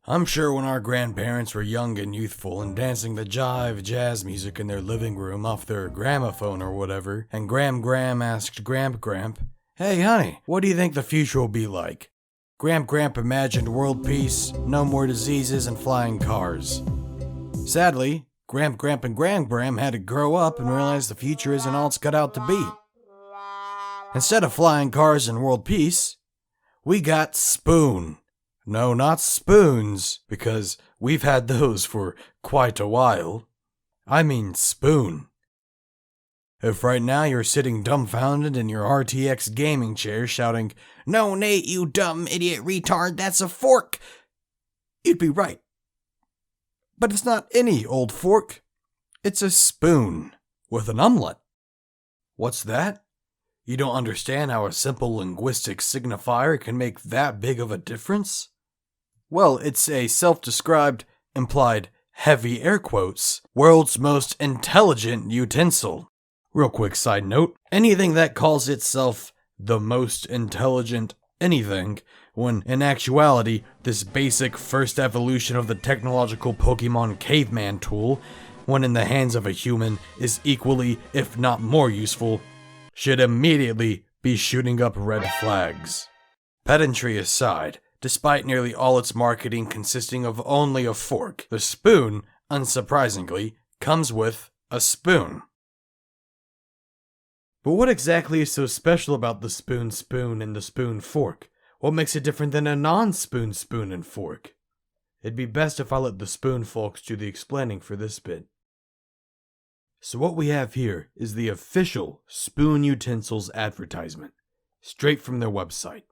I'm sure when our grandparents were young and youthful and dancing the jive jazz music in their living room off their gramophone or whatever, and Gram asked Gramp, "Hey honey, what do you think the future will be like?" Gramp imagined world peace, no more diseases, and flying cars. Sadly, Gramp and Gram had to grow up and realize the future isn't all it's cut out to be. Instead of flying cars and world peace, we got Spoon. No, not spoons, because we've had those for quite a while. I mean Spoon. If right now you're sitting dumbfounded in your RTX gaming chair shouting, "No, Nate, you dumb idiot retard, that's a fork," you'd be right. But it's not any old fork. It's a spoon with an omelet. What's that? You don't understand how a simple linguistic signifier can make that big of a difference? Well, it's a self-described, implied, heavy air quotes, world's most intelligent utensil. Real quick side note, anything that calls itself the most intelligent anything, when in actuality, this basic first evolution of the technological Pokemon caveman tool, when in the hands of a human, is equally, if not more useful, should immediately be shooting up red flags. Pedantry aside, despite nearly all its marketing consisting of only a fork, the spoon, unsurprisingly, comes with a spoon. But what exactly is so special about the spoon and the spoon fork? What makes it different than a non-spoon and fork? It'd be best if I let the spoon folks do the explaining for this bit. So what we have here is the official Spoon Utensils advertisement, straight from their website.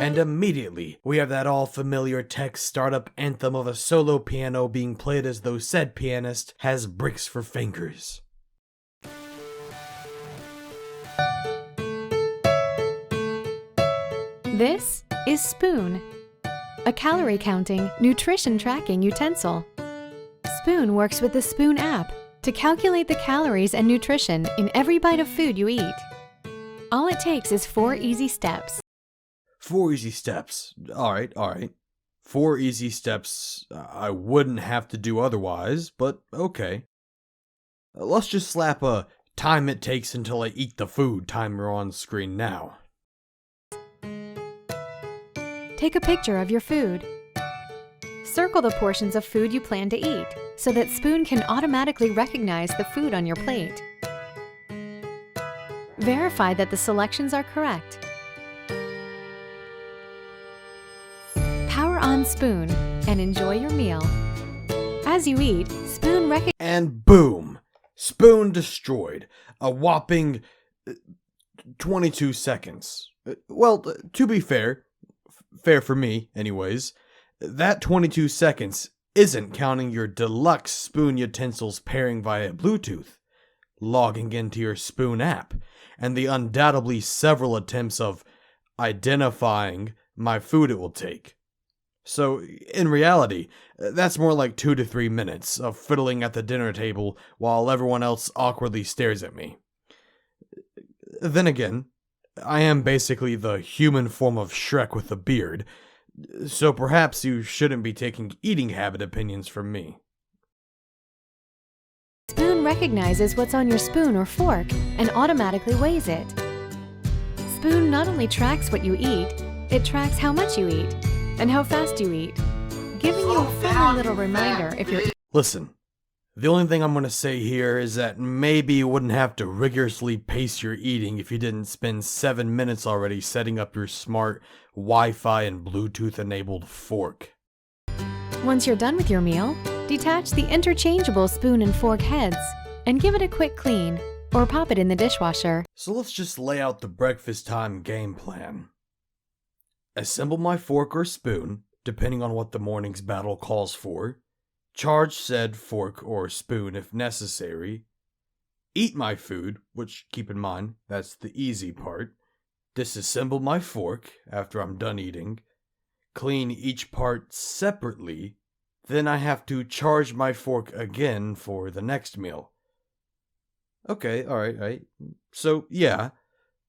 And immediately, we have that all-familiar tech startup anthem of a solo piano being played as though said pianist has bricks for fingers. This is Spoon, a calorie-counting, nutrition-tracking utensil. Spoon works with the Spoon app to calculate the calories and nutrition in every bite of food you eat. All it takes is 4 easy steps. 4 easy steps. Alright. 4 easy steps I wouldn't have to do otherwise, but okay. Let's just slap a time it takes until I eat the food timer on screen now. Take a picture of your food. Circle the portions of food you plan to eat so that Spoon can automatically recognize the food on your plate. Verify that the selections are correct. Power on Spoon and enjoy your meal. As you eat, Spoon recognizes. And boom! Spoon destroyed. A whopping 22 seconds. Well, to be fair for me, anyways, that 22 seconds isn't counting your deluxe Spoon Utensils pairing via Bluetooth, logging into your Spoon app, and the undoubtedly several attempts of identifying my food it will take. So, in reality, that's more like 2 to 3 minutes of fiddling at the dinner table while everyone else awkwardly stares at me. Then again, I am basically the human form of Shrek with a beard, so perhaps you shouldn't be taking eating habit opinions from me. Spoon recognizes what's on your spoon or fork and automatically weighs it. Spoon not only tracks what you eat, it tracks how much you eat and how fast you eat, giving you a friendly little reminder if you're Listen, the only thing I'm going to say here is that maybe you wouldn't have to rigorously pace your eating if you didn't spend 7 minutes already setting up your smart Wi-Fi and Bluetooth-enabled fork. Once you're done with your meal, detach the interchangeable spoon and fork heads and give it a quick clean or pop it in the dishwasher. So let's just lay out the breakfast time game plan. Assemble my fork or spoon, depending on what the morning's battle calls for. Charge said fork or spoon if necessary. Eat my food, which, keep in mind, that's the easy part. Disassemble my fork after I'm done eating. Clean each part separately. Then I have to charge my fork again for the next meal. Okay, alright. So, yeah,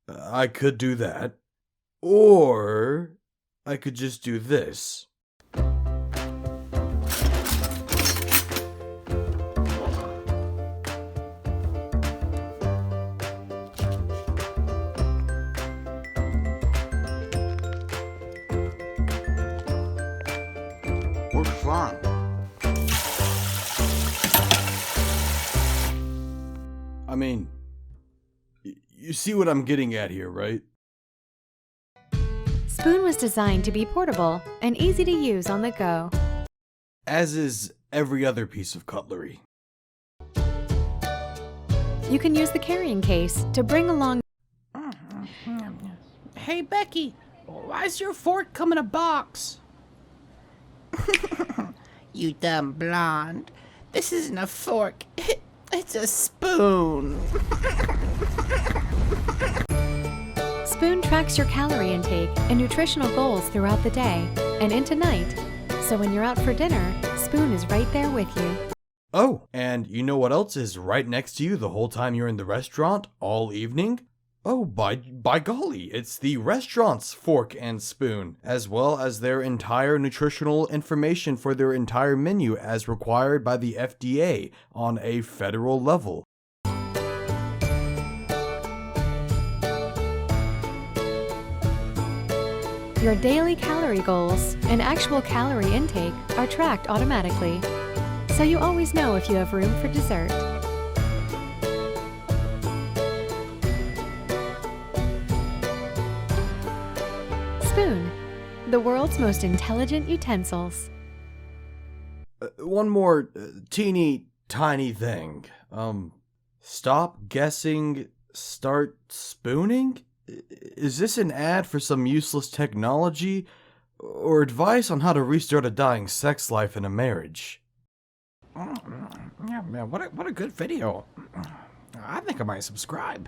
I could do that. Or I could just do this. Works fine. I mean, you see what I'm getting at here, right? Spoon was designed to be portable and easy to use on the go. As is every other piece of cutlery. You can use the carrying case to bring along. Hey, Becky, why's your fork come in a box? You dumb blonde. This isn't a fork. It's a spoon. Spoon tracks your calorie intake and nutritional goals throughout the day and into night. So when you're out for dinner, Spoon is right there with you. Oh, and you know what else is right next to you the whole time you're in the restaurant all evening? Oh, by golly, it's the restaurant's fork and spoon, as well as their entire nutritional information for their entire menu as required by the FDA on a federal level. Your daily calorie goals and actual calorie intake are tracked automatically, so you always know if you have room for dessert. Spoon, the world's most intelligent utensils. One more teeny tiny thing. Stop guessing, start spooning? Is this an ad for some useless technology or advice on how to restart a dying sex life in a marriage? Yeah, man, what a good video. I think I might subscribe.